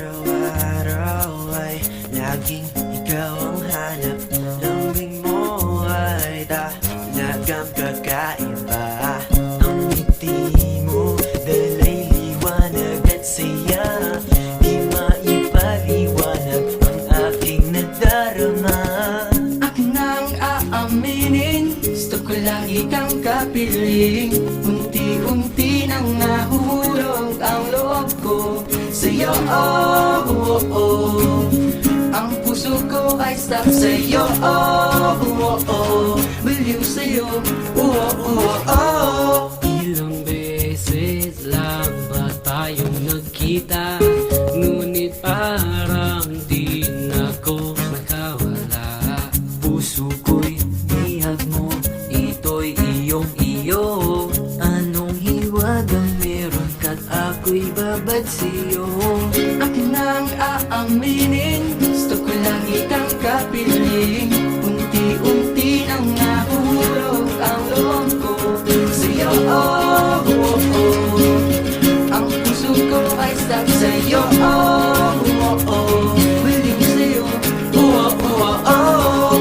Araw-araw ay laging ikaw ang hanap. Lambing mo ay talagang kakaiba. Ang ngiti mo dalay liwanag at saya. Di maipaliwanag ang aking nadarama. Akin nang aaminin, gusto ko lagi kang kapiling. Unti-unti nang nahuhulog ang loob ko sa'yo, oh, oh, oh. Ang puso ko ay stuck sa'yo, oh, oh, oh. Baliw sa'yo, oh, oh, oh. Ilang beses lang ba tayong nagkita? Ngunit parang di na ko nakawala. Puso ko'y bihag mo, ito'y iyong-iyo. Anong hiwagang meron ka't ako'y babad sa'yo. Akin nang aaminin, gusto ko lagi kang kapiling. Unti-unti nang nahuhulog ang loob ko sa'yo, oh, oh, oh. Ang puso ko ay stuck sa'yo, oh, oh, oh. Baliw sa'yo, oh, oh, oh.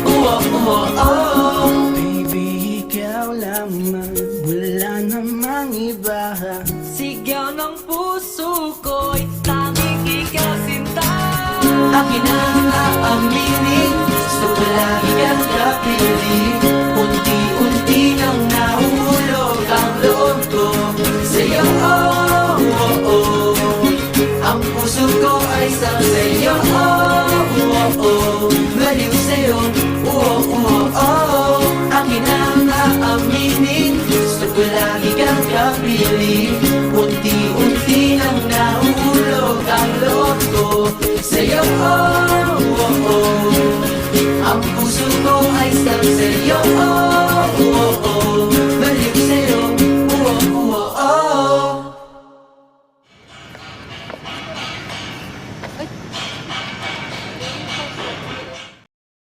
Oh, oh, oh. Baby, ikaw lamang, wala namang iba. Sigaw ng puso ko'y tanging ikaw sinta. Akin ang aaminin, gusto ko lagi kang kapiling. Unti-unti nang nahuhulog ang loob ko sa'yo, oh, oh, oh. Ang puso ko ay stuck sa'yo, oh, oh, oh. Baliw sa'yo, oh, oh, oh. Akin ang aaminin, gusto ko lagi kang kapiling. Unti-unti nang nahuhulog ang loob ko sa'yo, oh,